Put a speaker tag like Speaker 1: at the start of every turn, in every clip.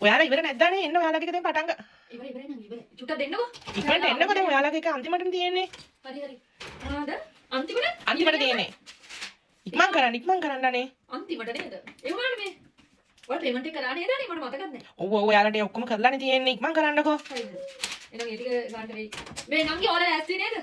Speaker 1: ඔයාලා ඉවර නැද්දානේ එන්න ඔයාලගේ දැන් පටන් ගන්න.
Speaker 2: ඉවරයි නං ඉවරයි. චුට්ටක් දෙන්නකෝ.
Speaker 1: ඉක්මනට එන්නකෝ දැන් ඔයාලගේ එක අන්තිමටම තියෙන්නේ.
Speaker 2: හරි. මොනවද? අන්තිමට
Speaker 1: තියෙන්නේ. ඉක්මන් කරන්න අනේ.
Speaker 2: අන්තිමට නේද? ඒ වුණානේ මේ. ඔයාලා පේමන්ට් එක කරා නේද? මට මතකත් නැහැ.
Speaker 1: ඔව් ඔයාලට ඒ ඔක්කොම කරලානේ තියෙන්නේ. ඉක්මන් කරන්නකෝ.
Speaker 2: හරිද? එහෙනම් ඒ ටික ගන්න වෙයි. මේ නංගි ඔයාලා ඇස්ති නේද?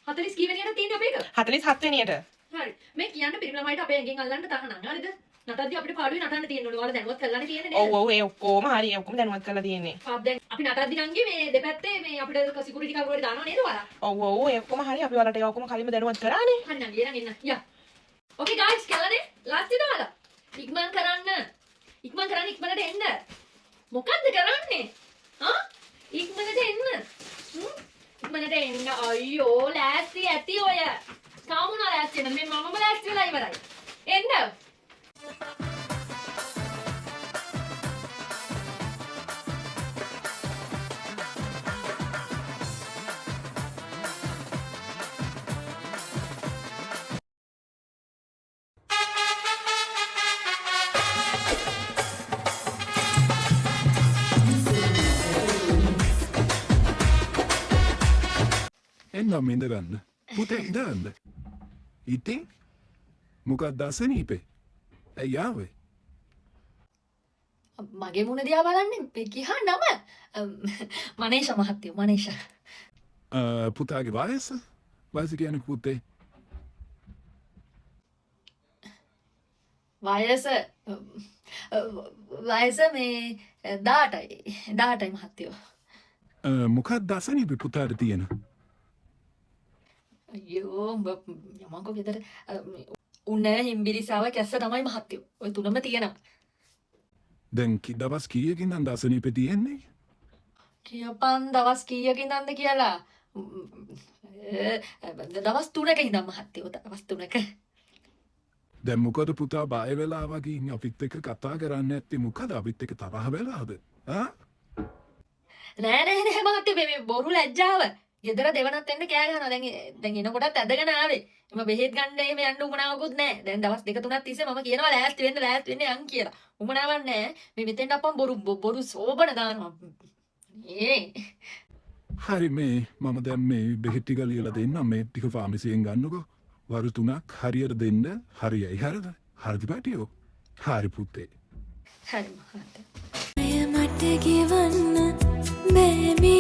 Speaker 2: 40 කී වෙනියට තියෙන්නේ අපේ එක?
Speaker 1: 47 වෙනියට.
Speaker 2: හරි. මේ කියන්න පිරිමි ළමයිට අපේ ඇඟෙන් අල්ලන්න තහනම්. හරිද? නටද්දි අපිට පාඩුවේ නටන්න තියෙන්න ඕනේ. ඔයාලා දැනුවත් කරලානේ තියෙන්නේ නේද?
Speaker 1: ඔව් ඒ ඔක්කොම හරි. ඒ ඔක්කොම දැනුවත් කරලා තියෙන්නේ.
Speaker 2: දැන් අපි නටද්දි නංගි මේ දෙපැත්තේ මේ අපිට සිකියුරිටි කවුරුහරි දානවා නේද ඔයාලා?
Speaker 1: ඔව් ඒ ඔක්කොම හරි. අපි ඔයාලට ඒ ඔක්කොම කලින්ම දැනුවත් කරානේ.
Speaker 2: හරි නංගි එහෙනම් එන්න. යා. Okay guys කළානේ? ලාස්ට් ඉදාලා. ඉක්මන් කරන්න. ඉක්මනට එන්න. මොකද්ද කරන්නේ? හා? ඉක්මනට එන්න. ඉක්මනට එන්න. අයියෝ ලෑස්ති ඇති ඔය. කාමුණා ලෑස්ති වෙනද? මේ මමම ලෑස්ති වෙලා ඉවරයි. එන්න.
Speaker 3: එන්නම් ඉඳ ගන්න. පුතේ ඉඳ ගන්න. ඉතින් මොකක්ද අසනීපේ? ඇයි ආවේ?
Speaker 2: මගේ මුණ දිහා බලන්නේ මේ කිහා නම මනේෂ මහත්තයෝ මනේෂ.
Speaker 3: පුතාගේ වයස? වයස කියන්නේ පුතේ?
Speaker 2: වයස මේ 18යි මහත්තයෝ.
Speaker 3: මොකක්ද අසනීපේ පුතාට තියෙන?
Speaker 2: අයියෝ යමංකෝ ගෙදර උණ හිම්බිරිසාව කැස්ස තමයි මහත්තයෝ. ඔය තුනම තියෙනවා.
Speaker 3: දැන් දවස් කීයකින් නම් අසනීපේ තියෙන්නේ?
Speaker 2: කියපන් දවස් කීයකින්ද කියලා. දවස් 3ක ඉඳන් මහත්තයෝ දවස් 3ක.
Speaker 3: දැන් මොකද පුතා බය වෙලා වගේ අපිත් එක්ක කතා කරන්නේ නැත්තේ මොකද අපිත් එක්ක තරහ වෙලාද? ආ?
Speaker 2: නෑ මහත්තයෝ මේ බොරු ලැජ්ජාව. ගෙදර දෙවනත් එන්න කෑ ගහනවා. දැන් එනකොටත් ඇදගෙන ආවේ. එම බෙහෙත් ගන්න එහෙම යන්න උමනාවකුත් නැහැ. දැන් දවස් දෙක තුනක් තිස්සේ මම කියනවා ලෑස්ති වෙන්න යන් කියලා. උමනාවක් නැහැ. මේ මෙතෙන්ට අප්පම් බොරු සෝබන දානවා. ඒ
Speaker 3: හරි මේ මම දැන් මේ බෙහෙත් ටික ලියලා දෙන්නම් මේ ටික ෆාමසියෙන් ගන්නකො. වරු 3ක් හරියට දෙන්න. හරියයි හරිද? හරිද පැටියෝ? හරි පුතේ.
Speaker 2: හරි මහත්තයා.
Speaker 4: මට ගිවන්න බෑමි